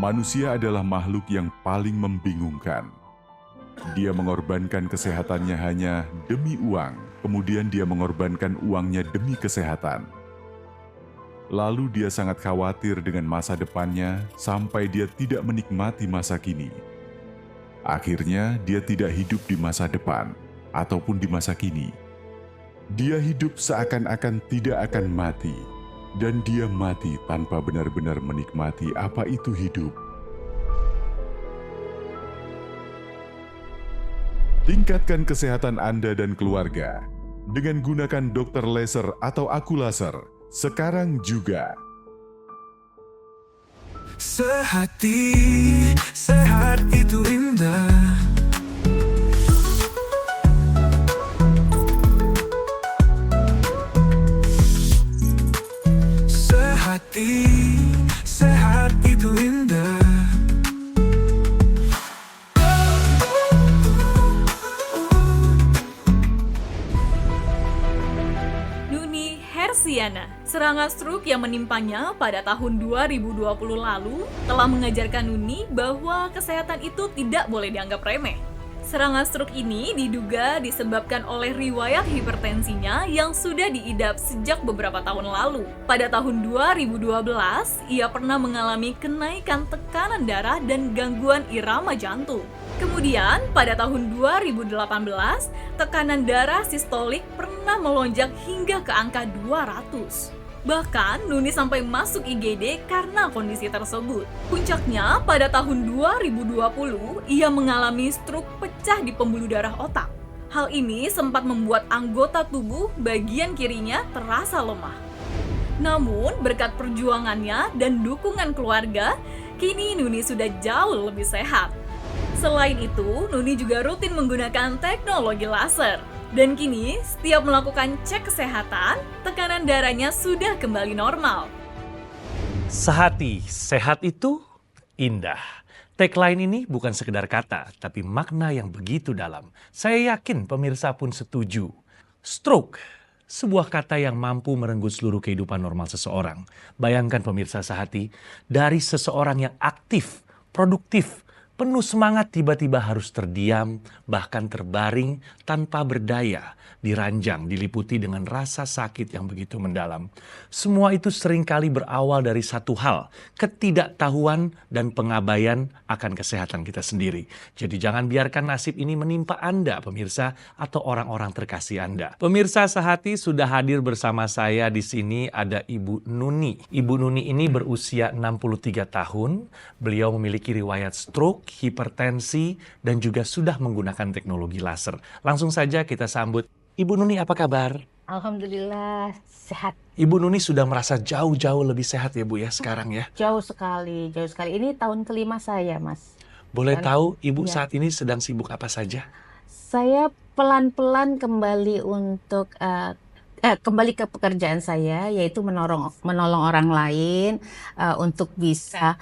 Manusia adalah makhluk yang paling membingungkan. Dia mengorbankan kesehatannya hanya demi uang, kemudian dia mengorbankan uangnya demi kesehatan. Lalu dia sangat khawatir dengan masa depannya sampai dia tidak menikmati masa kini. Akhirnya dia tidak hidup di masa depan ataupun di masa kini. Dia hidup seakan-akan tidak akan mati, dan dia mati tanpa benar-benar menikmati apa itu hidup. Tingkatkan kesehatan Anda dan keluarga dengan gunakan Dr. Laser atau Aku Laser sekarang juga. Sehati, sehat itu indah. Sehati, sehat itu indah. Nuni Hersiana, serangan stroke yang menimpanya pada tahun 2020 lalu telah mengajarkan Nuni bahwa kesehatan itu tidak boleh dianggap remeh. Serangan stroke ini diduga disebabkan oleh riwayat hipertensinya yang sudah diidap sejak beberapa tahun lalu. Pada tahun 2012, ia pernah mengalami kenaikan tekanan darah dan gangguan irama jantung. Kemudian, pada tahun 2018, tekanan darah sistolik pernah melonjak hingga ke angka 200. Bahkan, Nuni sampai masuk IGD karena kondisi tersebut. Puncaknya, pada tahun 2020, ia mengalami stroke pecah di pembuluh darah otak. Hal ini sempat membuat anggota tubuh bagian kirinya terasa lemah. Namun, berkat perjuangannya dan dukungan keluarga, kini Nuni sudah jauh lebih sehat. Selain itu, Nuni juga rutin menggunakan teknologi laser. Dan kini, setiap melakukan cek kesehatan, tekanan darahnya sudah kembali normal. Sehati, sehat itu indah. Tagline ini bukan sekedar kata, tapi makna yang begitu dalam. Saya yakin pemirsa pun setuju. Stroke, sebuah kata yang mampu merenggut seluruh kehidupan normal seseorang. Bayangkan pemirsa sehati, dari seseorang yang aktif, produktif, penuh semangat tiba-tiba harus terdiam, bahkan terbaring tanpa berdaya, diranjang, diliputi dengan rasa sakit yang begitu mendalam. Semua itu seringkali berawal dari satu hal, ketidaktahuan dan pengabaian akan kesehatan kita sendiri. Jadi jangan biarkan nasib ini menimpa Anda, pemirsa, atau orang-orang terkasih Anda. Pemirsa sehati, sudah hadir bersama saya di sini ada Ibu Nuni. Ibu Nuni ini berusia 63 tahun, beliau memiliki riwayat stroke, hipertensi, dan juga sudah menggunakan teknologi laser. Langsung saja kita sambut Ibu Nuni, apa kabar? Alhamdulillah sehat. Ibu Nuni sudah merasa jauh-jauh lebih sehat ya Bu ya sekarang ya? Jauh sekali, jauh sekali. Ini tahun kelima saya, Mas. Boleh tahu Ibu Ya. saat ini sedang sibuk apa saja? Saya pelan-pelan kembali untuk kembali ke pekerjaan saya, yaitu menolong orang lain untuk bisa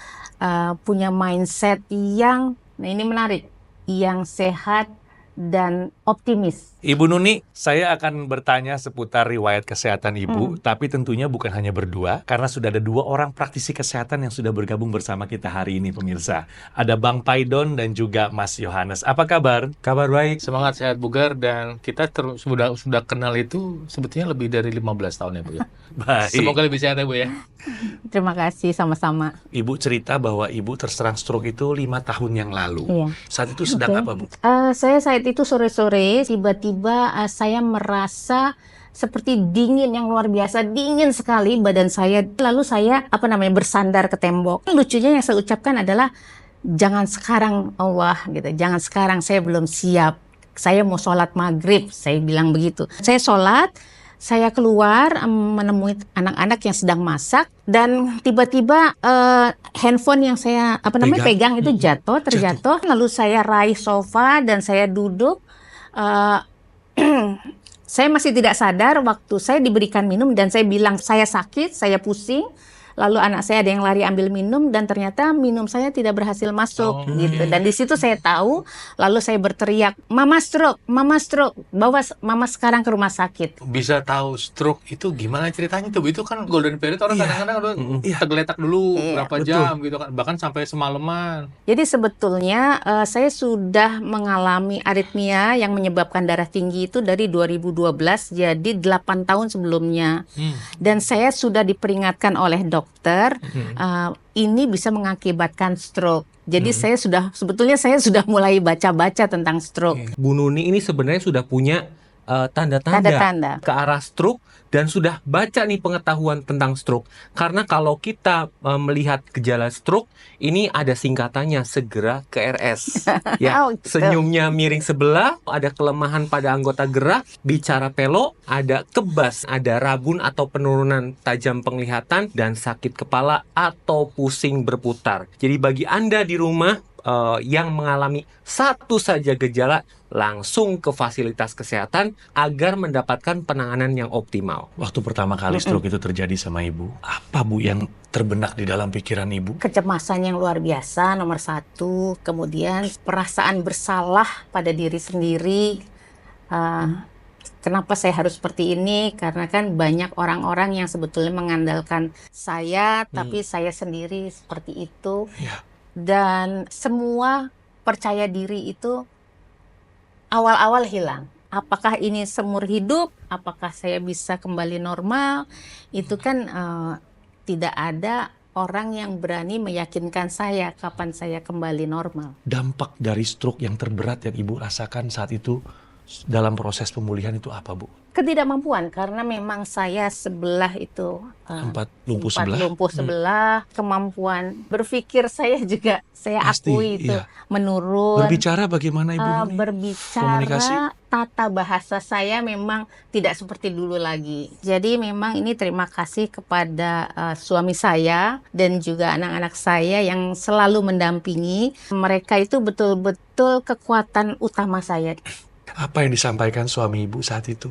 punya mindset yang, nah ini menarik, yang sehat dan optimis. Ibu Nuni, saya akan bertanya seputar riwayat kesehatan Ibu, tapi tentunya bukan hanya berdua, karena sudah ada dua orang praktisi kesehatan yang sudah bergabung bersama kita hari ini, pemirsa. Ada Bang Paidon dan juga Mas Yohanes. Apa kabar? Kabar baik, semangat, sehat, bugar, dan kita sudah kenal itu sebetulnya lebih dari 15 tahun ya Bu ya. Baik. Semoga lebih sehat ya Bu ya. Terima kasih, sama-sama. Ibu cerita bahwa Ibu terserang stroke itu 5 tahun yang lalu. Iya. Saat itu sedang Oke. apa Bu? Saya saat itu sore-sore tiba-tiba saya merasa seperti dingin yang luar biasa, dingin sekali badan saya. Lalu saya bersandar ke tembok. Lucunya yang saya ucapkan adalah jangan sekarang Allah gitu, jangan sekarang, saya belum siap. Saya mau sholat maghrib, saya bilang begitu. Saya sholat, saya keluar menemui anak-anak yang sedang masak dan tiba-tiba handphone yang saya pegang itu terjatuh. Lalu saya raih sofa dan saya duduk. Saya masih tidak sadar waktu saya diberikan minum dan saya bilang saya sakit, saya pusing. lalu anak saya ada yang lari ambil minum dan ternyata minum saya tidak berhasil masuk gitu. Dan di situ saya tahu, lalu saya berteriak, "Mama stroke, bawa mama sekarang ke rumah sakit." Bisa tahu stroke itu gimana ceritanya tuh? Itu kan golden period, orang kadang-kadang udah tergeletak dulu berapa jam gitu kan, bahkan sampai semalaman. Jadi sebetulnya saya sudah mengalami aritmia yang menyebabkan darah tinggi itu dari 2012, jadi 8 tahun sebelumnya. Dan saya sudah diperingatkan oleh dokter, ini bisa mengakibatkan stroke. Jadi sebetulnya saya sudah mulai baca-baca tentang stroke. Bu Nuni ini sebenarnya sudah punya tanda-tanda Tanda-tanda. ke arah stroke dan sudah baca nih pengetahuan tentang stroke. Karena kalau kita melihat gejala stroke, ini ada singkatannya, segera ke RS. Ya, Oh, gitu. senyumnya miring sebelah, ada kelemahan pada anggota gerak, bicara pelok, ada kebas, ada rabun atau penurunan tajam penglihatan, dan sakit kepala atau pusing berputar. Jadi bagi Anda di rumah yang mengalami satu saja gejala, langsung ke fasilitas kesehatan agar mendapatkan penanganan yang optimal. Waktu pertama kali stroke itu terjadi sama ibu, apa bu yang terbenak di dalam pikiran ibu? Kecemasan yang luar biasa nomor satu, kemudian perasaan bersalah pada diri sendiri. Kenapa saya harus seperti ini? Karena kan banyak orang-orang yang sebetulnya mengandalkan saya, tapi saya sendiri seperti itu. Ya. Dan semua percaya diri itu awal-awal hilang. Apakah ini seumur hidup? Apakah saya bisa kembali normal? Itu kan tidak ada orang yang berani meyakinkan saya kapan saya kembali normal. Dampak dari stroke yang terberat yang ibu rasakan saat itu dalam proses pemulihan itu apa bu? Ketidakmampuan, karena memang saya sebelah itu Sempat lumpuh sempat sebelah? lumpuh sebelah. Kemampuan berpikir saya juga, saya Pasti, akui itu iya. menurun. Berbicara bagaimana ibu Nuni? Komunikasi? Berbicara, tata bahasa saya memang tidak seperti dulu lagi. Jadi memang ini terima kasih kepada suami saya dan juga anak-anak saya yang selalu mendampingi. Mereka itu betul-betul kekuatan utama saya. Apa yang disampaikan suami ibu saat itu?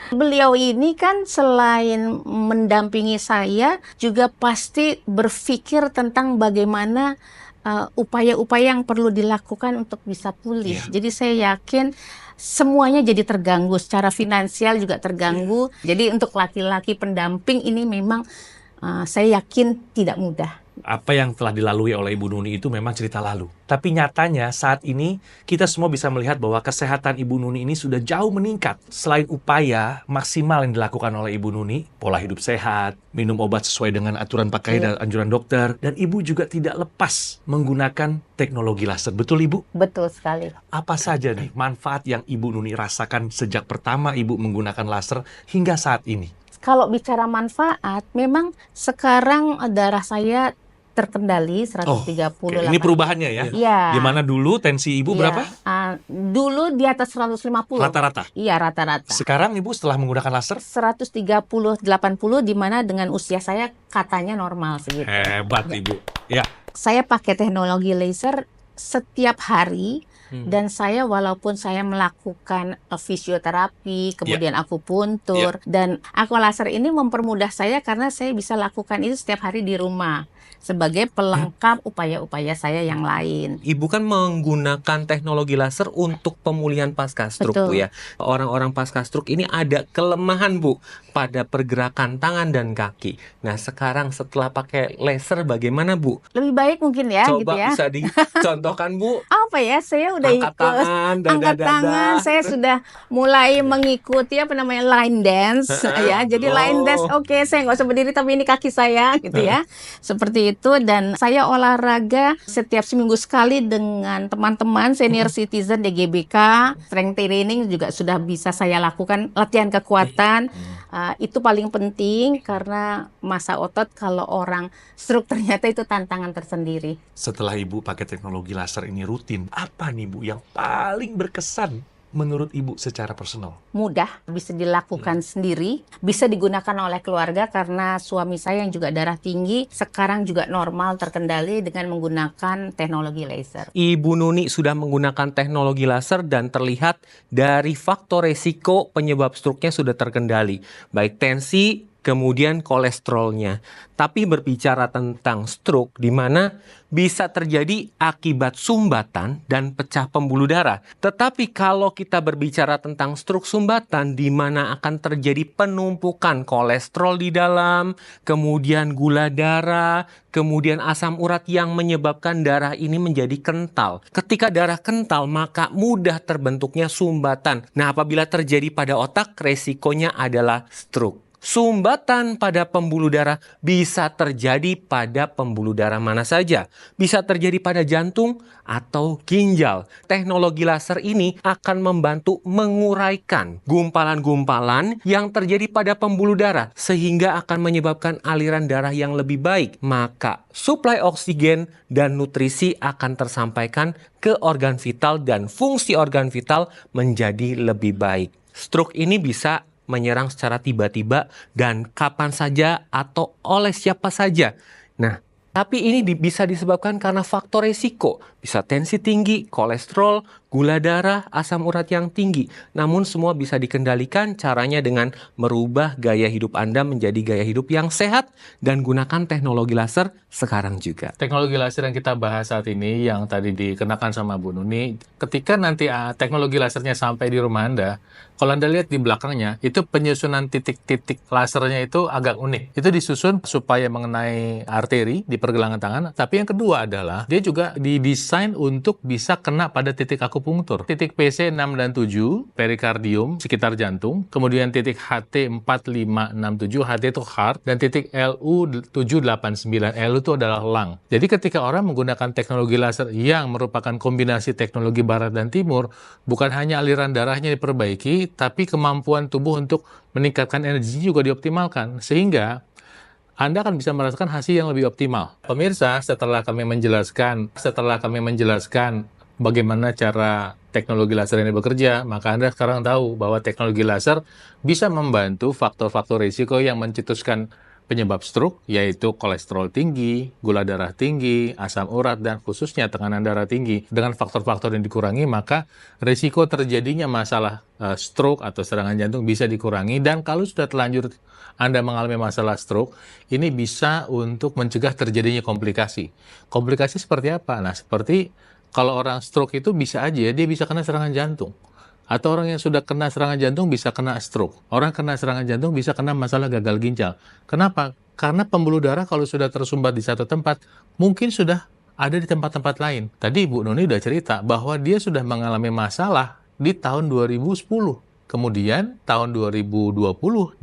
Beliau ini kan selain mendampingi saya, juga pasti berpikir tentang bagaimana upaya-upaya yang perlu dilakukan untuk bisa pulih. Jadi saya yakin semuanya jadi terganggu, secara finansial juga terganggu. Jadi untuk laki-laki pendamping ini memang saya yakin tidak mudah. Apa yang telah dilalui oleh Ibu Nuni itu memang cerita lalu. Tapi nyatanya saat ini kita semua bisa melihat bahwa kesehatan Ibu Nuni ini sudah jauh meningkat. Selain upaya maksimal yang dilakukan oleh Ibu Nuni, pola hidup sehat, minum obat sesuai dengan aturan pakai dan anjuran dokter, dan Ibu juga tidak lepas menggunakan teknologi laser. Betul Ibu? Betul sekali. Apa saja nih manfaat yang Ibu Nuni rasakan sejak pertama Ibu menggunakan laser hingga saat ini? Kalau bicara manfaat, memang sekarang darah saya terkendali 130. Ini perubahannya ya? Iya. Gimana dulu tensi Ibu Iya. berapa? Dulu di atas 150. Rata-rata? Iya, rata-rata. Sekarang Ibu setelah menggunakan laser? 130-80 di mana dengan usia saya katanya normal segitu. Hebat Ibu. Ya. Saya pakai teknologi laser setiap hari. Dan saya walaupun saya melakukan fisioterapi, kemudian akupuntur, dan aqualaser ini mempermudah saya karena saya bisa lakukan itu setiap hari di rumah sebagai pelengkap upaya-upaya saya yang lain. Ibu kan menggunakan teknologi laser untuk pemulihan pasca stroke, Betul. Bu ya. Orang-orang pasca stroke ini ada kelemahan, Bu, pada pergerakan tangan dan kaki. Nah, sekarang setelah pakai laser bagaimana, Bu? Lebih baik mungkin ya, Coba gitu ya. bisa dicontohkan, Bu. Apa ya, saya udah Angkat ikut tangan, angkat dada-dada. tangan, saya sudah mulai mengikuti apa namanya line dance ya. Jadi line dance, oke, saya nggak usah berdiri tapi ini kaki saya gitu ya. Seperti itu, dan saya olahraga setiap seminggu sekali dengan teman-teman senior citizen DGBK. Strength training juga sudah bisa saya lakukan, latihan kekuatan. Itu paling penting karena masa otot kalau orang stroke ternyata itu tantangan tersendiri. Setelah Ibu pakai teknologi laser ini rutin, apa nih Bu yang paling berkesan menurut Ibu secara personal? Mudah, bisa dilakukan sendiri, bisa digunakan oleh keluarga karena suami saya yang juga darah tinggi sekarang juga normal terkendali dengan menggunakan teknologi laser. Ibu Nuni sudah menggunakan teknologi laser dan terlihat dari faktor resiko penyebab stroke-nya sudah terkendali. Baik tensi, kemudian kolesterolnya. Tapi berbicara tentang stroke, di mana bisa terjadi akibat sumbatan dan pecah pembuluh darah. Tetapi kalau kita berbicara tentang stroke sumbatan, di mana akan terjadi penumpukan kolesterol di dalam, kemudian gula darah, kemudian asam urat yang menyebabkan darah ini menjadi kental. Ketika darah kental, maka mudah terbentuknya sumbatan. Nah, apabila terjadi pada otak, resikonya adalah stroke. Sumbatan pada pembuluh darah bisa terjadi pada pembuluh darah mana saja. Bisa terjadi pada jantung atau ginjal. Teknologi laser ini akan membantu menguraikan gumpalan-gumpalan yang terjadi pada pembuluh darah, sehingga akan menyebabkan aliran darah yang lebih baik. Maka suplai oksigen dan nutrisi akan tersampaikan ke organ vital dan fungsi organ vital menjadi lebih baik. Stroke ini bisa menyerang secara tiba-tiba dan kapan saja atau oleh siapa saja. Nah, tapi ini bisa disebabkan karena faktor resiko. Bisa tensi tinggi, kolesterol, gula darah, asam urat yang tinggi. Namun semua bisa dikendalikan, caranya dengan merubah gaya hidup Anda menjadi gaya hidup yang sehat dan gunakan teknologi laser sekarang juga. Teknologi laser yang kita bahas saat ini, yang tadi dikenakan sama Bu Nuni, ketika nanti teknologi lasernya sampai di rumah Anda, kalau Anda lihat di belakangnya, itu penyusunan titik-titik lasernya itu agak unik. Itu disusun supaya mengenai arteri di pergelangan tangan, tapi yang kedua adalah dia juga didesain untuk bisa kena pada titik akupunktur. Titik PC 6 dan 7, perikardium, sekitar jantung, kemudian titik HT 4, 5, 6, 7, HT itu heart, dan titik LU 7, 8, 9, LU itu adalah lung. Jadi ketika orang menggunakan teknologi laser yang merupakan kombinasi teknologi barat dan timur, bukan hanya aliran darahnya diperbaiki, tapi kemampuan tubuh untuk meningkatkan energi juga dioptimalkan, sehingga Anda akan bisa merasakan hasil yang lebih optimal. Pemirsa, setelah kami menjelaskan bagaimana cara teknologi laser ini bekerja, maka Anda sekarang tahu bahwa teknologi laser bisa membantu faktor-faktor risiko yang mencetuskan penyebab stroke, yaitu kolesterol tinggi, gula darah tinggi, asam urat, dan khususnya tekanan darah tinggi. Dengan faktor-faktor yang dikurangi, maka risiko terjadinya masalah stroke atau serangan jantung bisa dikurangi. Dan kalau sudah terlanjur Anda mengalami masalah stroke, ini bisa untuk mencegah terjadinya komplikasi. Komplikasi seperti apa? Nah, seperti kalau orang stroke itu bisa aja, dia bisa kena serangan jantung. Atau orang yang sudah kena serangan jantung bisa kena stroke. Orang kena serangan jantung bisa kena masalah gagal ginjal. Kenapa? Karena pembuluh darah kalau sudah tersumbat di satu tempat, mungkin sudah ada di tempat-tempat lain. Tadi Bu Nuni udah cerita bahwa dia sudah mengalami masalah di tahun 2010. Kemudian tahun 2020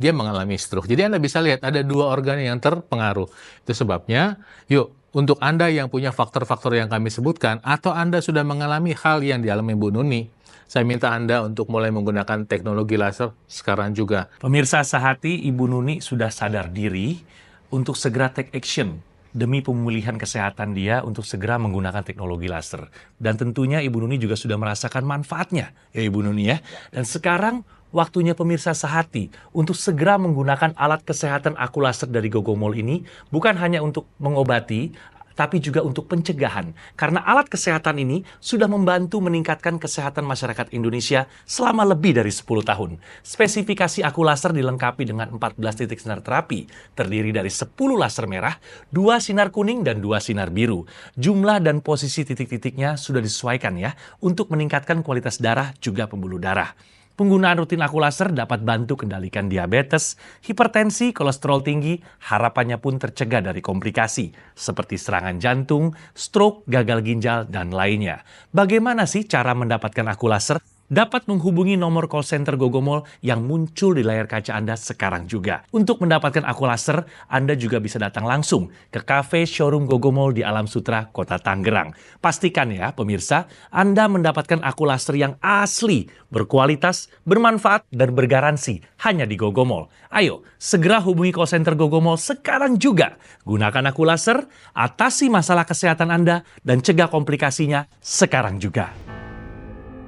dia mengalami stroke. Jadi Anda bisa lihat ada dua organ yang terpengaruh. Itu sebabnya, yuk, untuk Anda yang punya faktor-faktor yang kami sebutkan, atau Anda sudah mengalami hal yang dialami Bu Nuni, saya minta Anda untuk mulai menggunakan teknologi laser sekarang juga. Pemirsa sehati, Ibu Nuni sudah sadar diri untuk segera take action demi pemulihan kesehatan dia untuk segera menggunakan teknologi laser. Dan tentunya Ibu Nuni juga sudah merasakan manfaatnya, ya Ibu Nuni ya. Dan sekarang waktunya pemirsa sehati untuk segera menggunakan alat kesehatan aku laser dari Gogomol ini, bukan hanya untuk mengobati, tapi juga untuk pencegahan. Karena alat kesehatan ini sudah membantu meningkatkan kesehatan masyarakat Indonesia selama lebih dari 10 tahun. Spesifikasi aku laser dilengkapi dengan 14 titik sinar terapi, terdiri dari 10 laser merah, 2 sinar kuning, dan 2 sinar biru. Jumlah dan posisi titik-titiknya sudah disesuaikan ya, untuk meningkatkan kualitas darah juga pembuluh darah. Penggunaan rutin aku laser dapat bantu kendalikan diabetes, hipertensi, kolesterol tinggi, harapannya pun tercegah dari komplikasi seperti serangan jantung, stroke, gagal ginjal, dan lainnya. Bagaimana sih cara mendapatkan aku laser? Dapat menghubungi nomor call center Gogomol yang muncul di layar kaca Anda sekarang juga. Untuk mendapatkan aku laser, Anda juga bisa datang langsung ke kafe showroom Gogomol di Alam Sutra, Kota Tangerang. Pastikan ya pemirsa, Anda mendapatkan aku laser yang asli, berkualitas, bermanfaat, dan bergaransi hanya di Gogomol. Ayo, segera hubungi call center Gogomol sekarang juga. Gunakan aku laser, atasi masalah kesehatan Anda, dan cegah komplikasinya sekarang juga.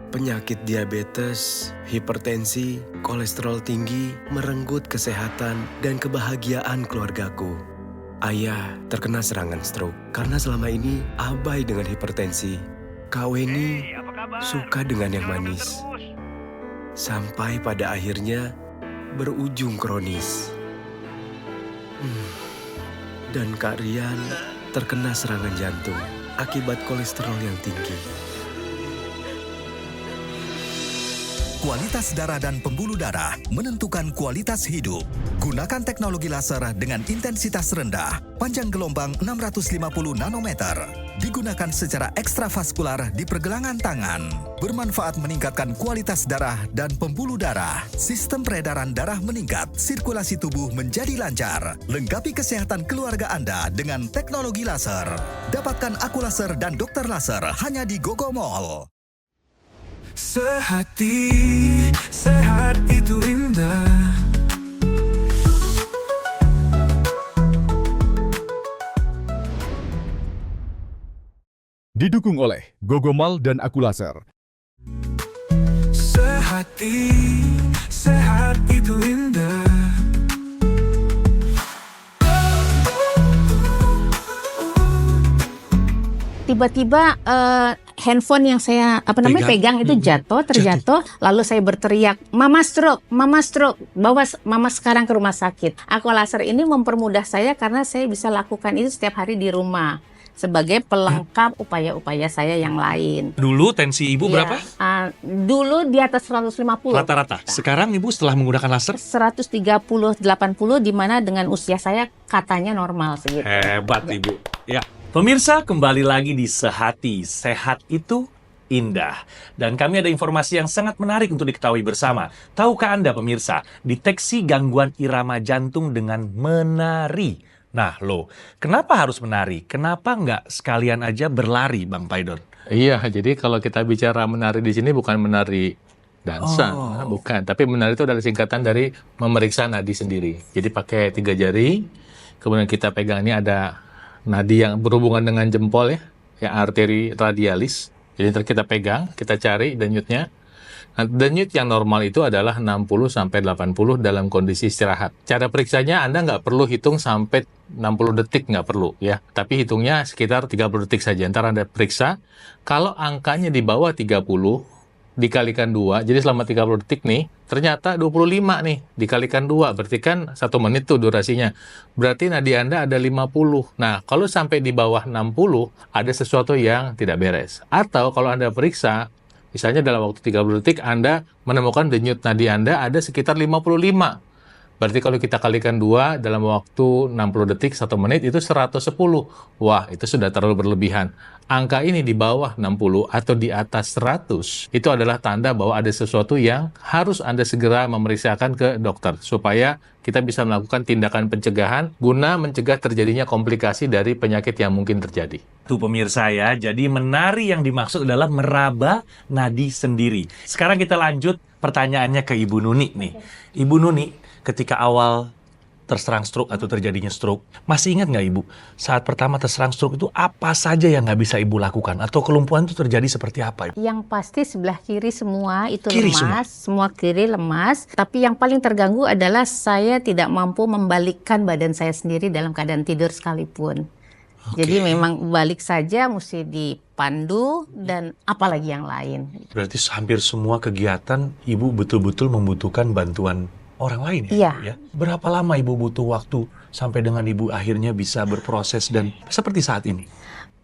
Penyakit diabetes, hipertensi, kolesterol tinggi merenggut kesehatan dan kebahagiaan keluargaku. Ayah terkena serangan stroke karena selama ini abai dengan hipertensi. Kak Weni suka dengan yang manis. Sampai pada akhirnya berujung kronis. Dan Kak Rian terkena serangan jantung akibat kolesterol yang tinggi. Kualitas darah dan pembuluh darah menentukan kualitas hidup. Gunakan teknologi laser dengan intensitas rendah, panjang gelombang 650 nanometer. Digunakan secara ekstravaskular di pergelangan tangan. Bermanfaat meningkatkan kualitas darah dan pembuluh darah. Sistem peredaran darah meningkat, sirkulasi tubuh menjadi lancar. Lengkapi kesehatan keluarga Anda dengan teknologi laser. Dapatkan aku laser dan dokter laser hanya di Gogo Mall. Sehati, sehat itu indah. Didukung oleh Gogo Mall dan Aku Laser. Sehati, sehat itu indah. Tiba-tiba handphone yang saya pegang itu terjatuh, lalu saya berteriak, "Mama stroke, bawa mama sekarang ke rumah sakit." Aku laser ini mempermudah saya karena saya bisa lakukan itu setiap hari di rumah sebagai pelengkap upaya-upaya saya yang lain. Dulu tensi ibu berapa? Dulu di atas 150. Rata-rata. Sekarang ibu setelah menggunakan laser? 130/80, di mana dengan usia saya katanya normal segitu. Hebat ibu. Ya. Pemirsa, kembali lagi di Sehati. Sehat itu indah. Dan kami ada informasi yang sangat menarik untuk diketahui bersama. Tahukah Anda pemirsa, deteksi gangguan irama jantung dengan menari? Nah loh, kenapa harus menari? Kenapa nggak sekalian aja berlari, Bang Paidon? Iya, jadi kalau kita bicara menari di sini bukan menari dansa, bukan. Tapi menari itu adalah singkatan dari memeriksa nadi sendiri. Jadi pakai 3 jari, kemudian kita pegang ini ada nadi yang berhubungan dengan jempol ya arteri radialis. Jadi ntar kita pegang, kita cari denyutnya. Nah, denyut yang normal itu adalah 60-80 dalam kondisi istirahat. Cara periksanya Anda nggak perlu hitung sampai 60 detik, nggak perlu ya. Tapi hitungnya sekitar 30 detik saja. Ntar Anda periksa, kalau angkanya di bawah 30, dikalikan 2, jadi selama 30 detik nih, ternyata 25 nih, dikalikan 2, berarti kan 1 menit tuh durasinya. Berarti nadi Anda ada 50. Nah, kalau sampai di bawah 60, ada sesuatu yang tidak beres. Atau kalau Anda periksa, misalnya dalam waktu 30 detik, Anda menemukan denyut nadi Anda ada sekitar 55. Berarti kalau kita kalikan 2 dalam waktu 60 detik, 1 menit, itu 110. Wah, itu sudah terlalu berlebihan. Angka ini di bawah 60 atau di atas 100, itu adalah tanda bahwa ada sesuatu yang harus Anda segera memeriksakan ke dokter, supaya kita bisa melakukan tindakan pencegahan guna mencegah terjadinya komplikasi dari penyakit yang mungkin terjadi. Tuh pemirsa ya, jadi menari yang dimaksud adalah meraba nadi sendiri. Sekarang kita lanjut pertanyaannya ke Ibu Nuni nih. Ibu Nuni, ketika awal terserang stroke atau terjadinya stroke, masih ingat nggak Ibu, saat pertama terserang stroke itu apa saja yang nggak bisa Ibu lakukan? Atau kelumpuhan itu terjadi seperti apa? Ibu? Yang pasti sebelah kiri semua itu Kiri lemas, semua kiri lemas. Tapi yang paling terganggu adalah saya tidak mampu membalikkan badan saya sendiri dalam keadaan tidur sekalipun. Jadi memang balik saja mesti dipandu dan apalagi yang lain. Berarti hampir semua kegiatan Ibu betul-betul membutuhkan bantuan orang lain ya? Iya. Ya? Berapa lama Ibu butuh waktu sampai dengan Ibu akhirnya bisa berproses dan seperti saat ini?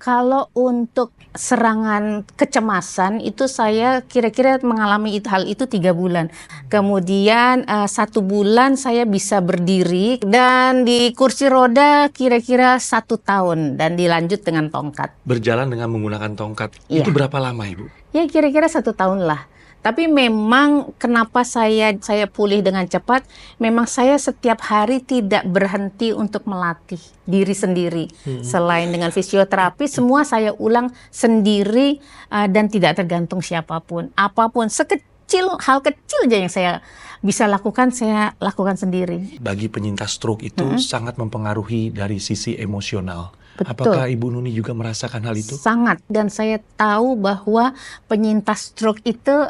Kalau untuk serangan kecemasan itu saya kira-kira mengalami hal itu 3 bulan. Kemudian 1 bulan saya bisa berdiri dan di kursi roda kira-kira 1 tahun dan dilanjut dengan tongkat. Berjalan dengan menggunakan tongkat, Iya. itu berapa lama Ibu? Ya kira-kira 1 tahun lah. Tapi memang kenapa saya pulih dengan cepat, memang saya setiap hari tidak berhenti untuk melatih diri sendiri. Selain dengan fisioterapi, semua saya ulang sendiri dan tidak tergantung siapapun. Apapun, hal kecil aja yang saya bisa lakukan, saya lakukan sendiri. Bagi penyintas stroke itu sangat mempengaruhi dari sisi emosional. Betul. Apakah Ibu Nuni juga merasakan hal itu? Sangat, dan saya tahu bahwa penyintas stroke itu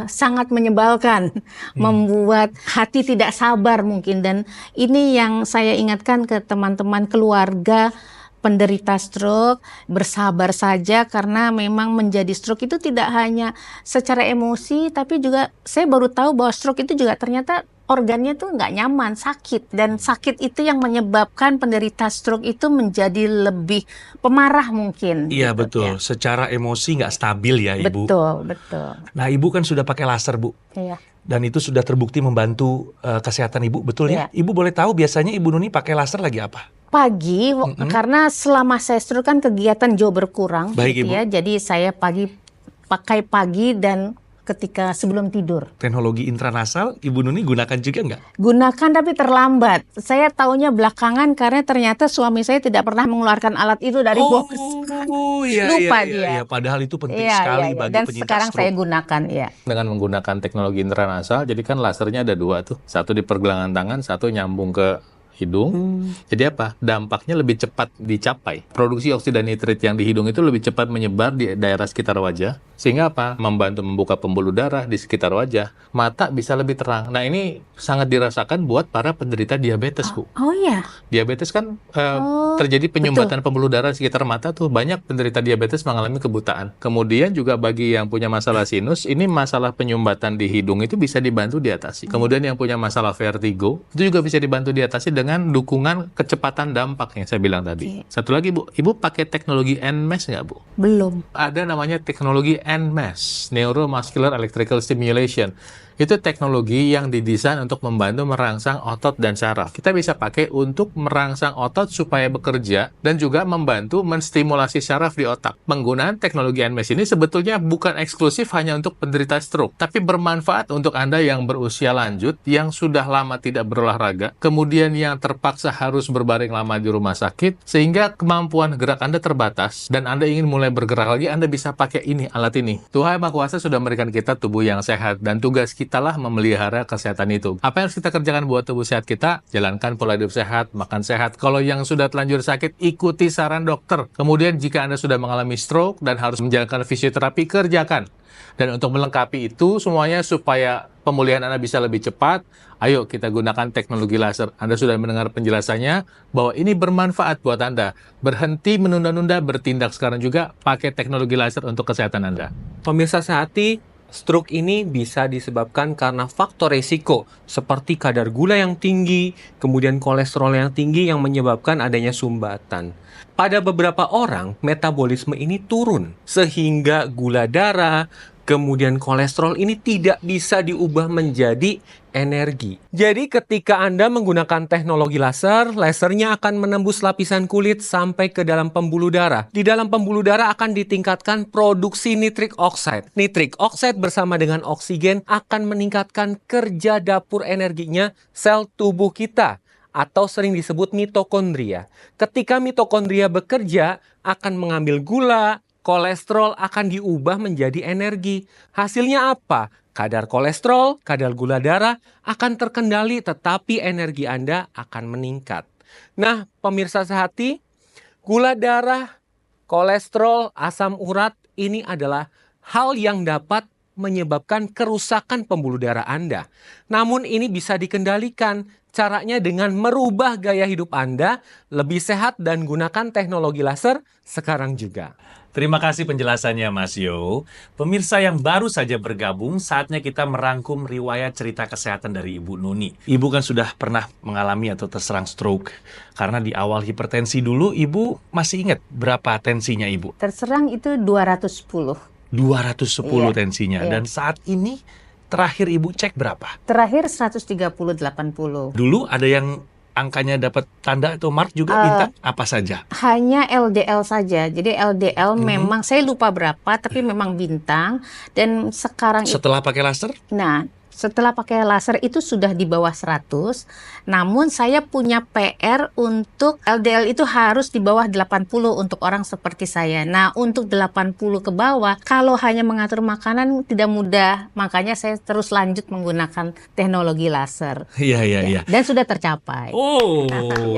sangat menyebalkan, membuat hati tidak sabar mungkin. Dan ini yang saya ingatkan ke teman-teman keluarga penderita stroke, bersabar saja karena memang menjadi stroke itu tidak hanya secara emosi, tapi juga saya baru tahu bahwa stroke itu juga ternyata organnya tuh nggak nyaman, sakit. Dan sakit itu yang menyebabkan penderita stroke itu menjadi lebih pemarah mungkin. Iya gitu, betul, ya. secara emosi nggak stabil ya Ibu. Betul. Nah Ibu kan sudah pakai laser Bu, Iya. dan itu sudah terbukti membantu kesehatan Ibu, betul ya? Iya. Ibu boleh tahu biasanya Ibu Nuni pakai laser lagi apa? Pagi, karena selama saya stroke kan kegiatan jauh berkurang, Baik, gitu Ibu. ya. Jadi saya pakai pagi dan ketika sebelum tidur. Teknologi intranasal Ibu Nuni gunakan juga nggak? Gunakan tapi terlambat. Saya taunya belakangan karena ternyata suami saya tidak pernah mengeluarkan alat itu dari box. Iya, Lupa iya, dia. iya. Padahal itu penting Iya, sekali iya. bagi Dan penyintas sekarang saya stroke. gunakan, ya. Dengan menggunakan teknologi intranasal, jadi kan lasernya ada dua tuh. Satu di pergelangan tangan, satu nyambung ke hidung. Jadi apa? Dampaknya lebih cepat dicapai. Produksi oksida nitrit yang di hidung itu lebih cepat menyebar di daerah sekitar wajah. Sehingga apa? Membantu membuka pembuluh darah di sekitar wajah. Mata bisa lebih terang. Nah ini sangat dirasakan buat para penderita diabetes, Bu. Oh iya. Diabetes kan terjadi penyumbatan pembuluh darah di sekitar mata tuh. Banyak penderita diabetes mengalami kebutaan. Kemudian juga bagi yang punya masalah sinus, ini masalah penyumbatan di hidung itu bisa dibantu diatasi. Kemudian yang punya masalah vertigo, itu juga bisa dibantu diatasi dengan dukungan kecepatan dampak yang saya bilang tadi. Satu lagi Bu, Ibu pakai teknologi NMES nggak Bu? Belum. Ada namanya teknologi NMES, Neuromuscular Electrical Stimulation. Itu teknologi yang didesain untuk membantu merangsang otot dan saraf. Kita bisa pakai untuk merangsang otot supaya bekerja dan juga membantu menstimulasi saraf di otak. Penggunaan teknologi NMES ini sebetulnya bukan eksklusif hanya untuk penderita stroke, tapi bermanfaat untuk Anda yang berusia lanjut, yang sudah lama tidak berolahraga, kemudian yang terpaksa harus berbaring lama di rumah sakit, sehingga kemampuan gerak Anda terbatas dan Anda ingin mulai bergerak lagi, Anda bisa pakai ini, alat ini. Tuhan Yang Maha Kuasa sudah memberikan kita tubuh yang sehat dan tugas kita lah memelihara kesehatan itu. Apa yang harus kita kerjakan buat tubuh sehat kita? Jalankan pola hidup sehat, makan sehat. Kalau yang sudah telanjur sakit, ikuti saran dokter. Kemudian jika Anda sudah mengalami stroke dan harus menjalankan fisioterapi, kerjakan. Dan untuk melengkapi itu semuanya supaya pemulihan Anda bisa lebih cepat, ayo kita gunakan teknologi laser. Anda sudah mendengar penjelasannya bahwa ini bermanfaat buat Anda. Berhenti menunda-nunda, bertindak sekarang juga pakai teknologi laser untuk kesehatan Anda. Pemirsa sehati, stroke ini bisa disebabkan karena faktor resiko seperti kadar gula yang tinggi, kemudian kolesterol yang tinggi yang menyebabkan adanya sumbatan. Pada beberapa orang, metabolisme ini turun sehingga gula darah, kemudian kolesterol ini tidak bisa diubah menjadi energi. Jadi ketika Anda menggunakan teknologi laser, lasernya akan menembus lapisan kulit sampai ke dalam pembuluh darah. Di dalam pembuluh darah akan ditingkatkan produksi nitric oxide. Nitric oxide bersama dengan oksigen akan meningkatkan kerja dapur energinya sel tubuh kita, atau sering disebut mitokondria. Ketika mitokondria bekerja, akan mengambil gula, kolesterol akan diubah menjadi energi. Hasilnya apa? Kadar kolesterol, kadar gula darah akan terkendali, tetapi energi Anda akan meningkat. Nah, pemirsa sehati, gula darah, kolesterol, asam urat ini adalah hal yang dapat menyebabkan kerusakan pembuluh darah Anda. Namun ini bisa dikendalikan. Caranya dengan merubah gaya hidup Anda lebih sehat dan gunakan teknologi laser sekarang juga. Terima kasih penjelasannya Mas Yo. Pemirsa yang baru saja bergabung, saatnya kita merangkum riwayat cerita kesehatan dari Ibu Nuni. Ibu kan sudah pernah mengalami atau terserang stroke. Karena di awal hipertensi dulu, Ibu masih ingat berapa tensinya Ibu? Terserang itu 210. 210 Iya, tensinya. iya. Dan saat ini terakhir Ibu cek berapa? Terakhir 130/80. Dulu ada yang angkanya dapat tanda atau mark juga bintang apa saja? Hanya LDL saja. Jadi LDL memang saya lupa berapa, tapi memang bintang. Dan sekarang Setelah pakai laser? nah, setelah pakai laser itu sudah di bawah 100. Namun saya punya PR untuk LDL itu harus di bawah 80 untuk orang seperti saya. Nah, untuk 80 ke bawah, kalau hanya mengatur makanan tidak mudah. Makanya saya terus lanjut menggunakan teknologi laser. Iya, iya. Dan sudah tercapai. Oh,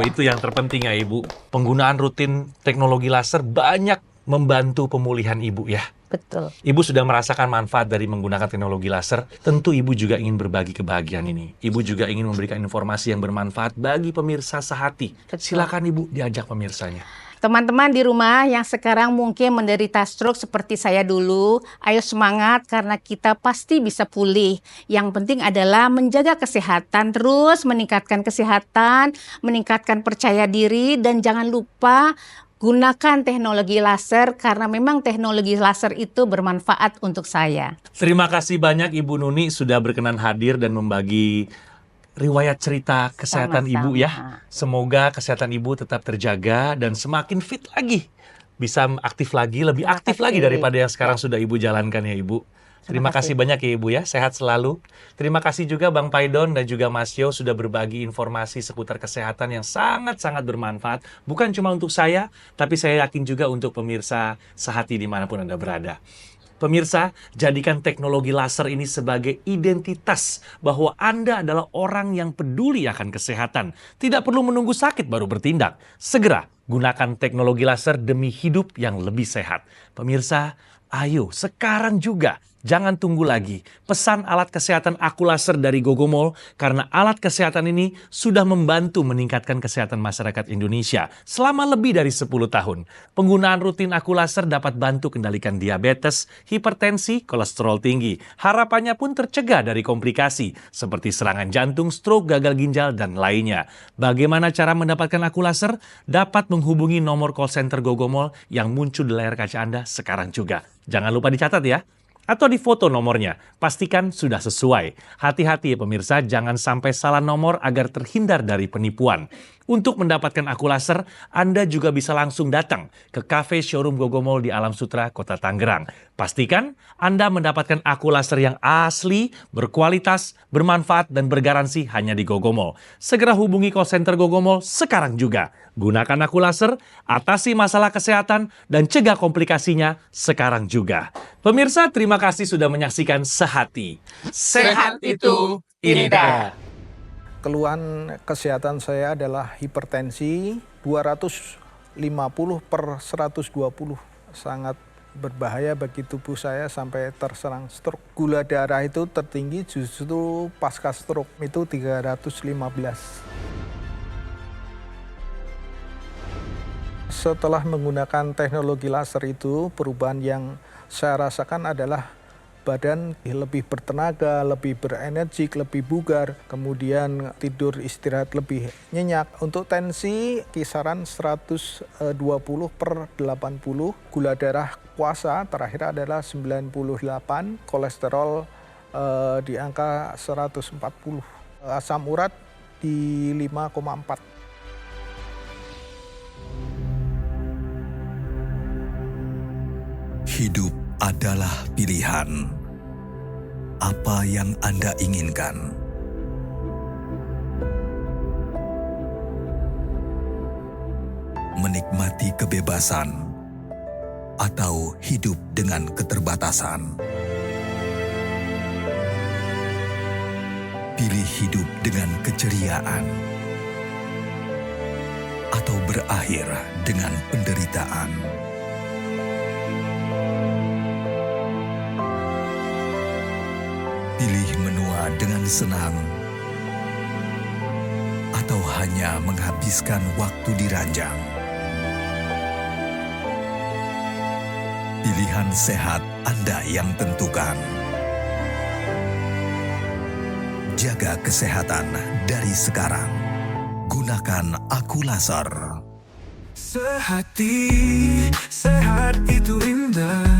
itu yang terpenting ya Ibu. Penggunaan rutin teknologi laser banyak membantu pemulihan Ibu ya. Betul. Ibu sudah merasakan manfaat dari menggunakan teknologi laser. Tentu Ibu juga ingin berbagi kebahagiaan ini. Ibu juga ingin memberikan informasi yang bermanfaat bagi pemirsa sehati. Betul. Silakan Ibu diajak pemirsanya. Teman-teman di rumah yang sekarang mungkin menderita stroke seperti saya dulu, ayo semangat karena kita pasti bisa pulih. Yang penting adalah menjaga kesehatan, terus meningkatkan kesehatan, meningkatkan percaya diri, dan jangan lupa gunakan teknologi laser karena memang teknologi laser itu bermanfaat untuk saya. Terima kasih banyak Ibu Nuni sudah berkenan hadir dan membagi riwayat cerita kesehatan Sama-sama. Ibu ya. Semoga kesehatan Ibu tetap terjaga dan semakin fit lagi. Bisa aktif lagi, lebih Terima aktif kasih. lagi daripada yang sekarang sudah Ibu jalankan ya Ibu. Terima kasih banyak ya Ibu ya, sehat selalu. Terima kasih juga Bang Paidon dan juga Mas Yo sudah berbagi informasi seputar kesehatan yang sangat-sangat bermanfaat. Bukan cuma untuk saya, tapi saya yakin juga untuk pemirsa sehati dimanapun Anda berada. Pemirsa, jadikan teknologi laser ini sebagai identitas bahwa Anda adalah orang yang peduli akan kesehatan. Tidak perlu menunggu sakit baru bertindak. Segera gunakan teknologi laser demi hidup yang lebih sehat. Pemirsa, ayo sekarang juga. Jangan tunggu lagi. Pesan alat kesehatan Aku Laser dari Gogomol karena alat kesehatan ini sudah membantu meningkatkan kesehatan masyarakat Indonesia selama lebih dari 10 tahun. Penggunaan rutin Aku Laser dapat bantu kendalikan diabetes, hipertensi, kolesterol tinggi. Harapannya pun tercegah dari komplikasi seperti serangan jantung, stroke, gagal ginjal, dan lainnya. Bagaimana cara mendapatkan Aku Laser? Dapat menghubungi nomor call center Gogomol yang muncul di layar kaca Anda sekarang juga. Jangan lupa dicatat ya. Atau di foto nomornya, pastikan sudah sesuai. Hati-hati ya pemirsa, jangan sampai salah nomor agar terhindar dari penipuan. Untuk mendapatkan Aku Laser, Anda juga bisa langsung datang ke cafe showroom Gogomol di Alam Sutra, Kota Tangerang. Pastikan Anda mendapatkan Aku Laser yang asli, berkualitas, bermanfaat, dan bergaransi hanya di Gogomol. Segera hubungi call center Gogomol sekarang juga. Gunakan Aku Laser, atasi masalah kesehatan, dan cegah komplikasinya sekarang juga. Pemirsa, terima kasih sudah menyaksikan Sehati. Sehat itu indah. Keluhan kesehatan saya adalah hipertensi 250/120. Sangat berbahaya bagi tubuh saya sampai terserang stroke. Gula darah itu tertinggi justru pasca stroke itu 315. Setelah menggunakan teknologi laser itu, perubahan yang saya rasakan adalah badan lebih bertenaga, lebih berenergi, lebih bugar, kemudian tidur istirahat lebih nyenyak. Untuk tensi kisaran 120/80, gula darah puasa terakhir adalah 98, kolesterol di angka 140, asam urat di 5,4. Hidup adalah pilihan. Apa yang Anda inginkan? Menikmati kebebasan atau hidup dengan keterbatasan? Pilih hidup dengan keceriaan atau berakhir dengan penderitaan? Pilih menua dengan senang atau hanya menghabiskan waktu di ranjang? Pilihan sehat Anda yang tentukan. Jaga kesehatan dari sekarang. Gunakan Aku Laser. Sehati, sehat itu indah.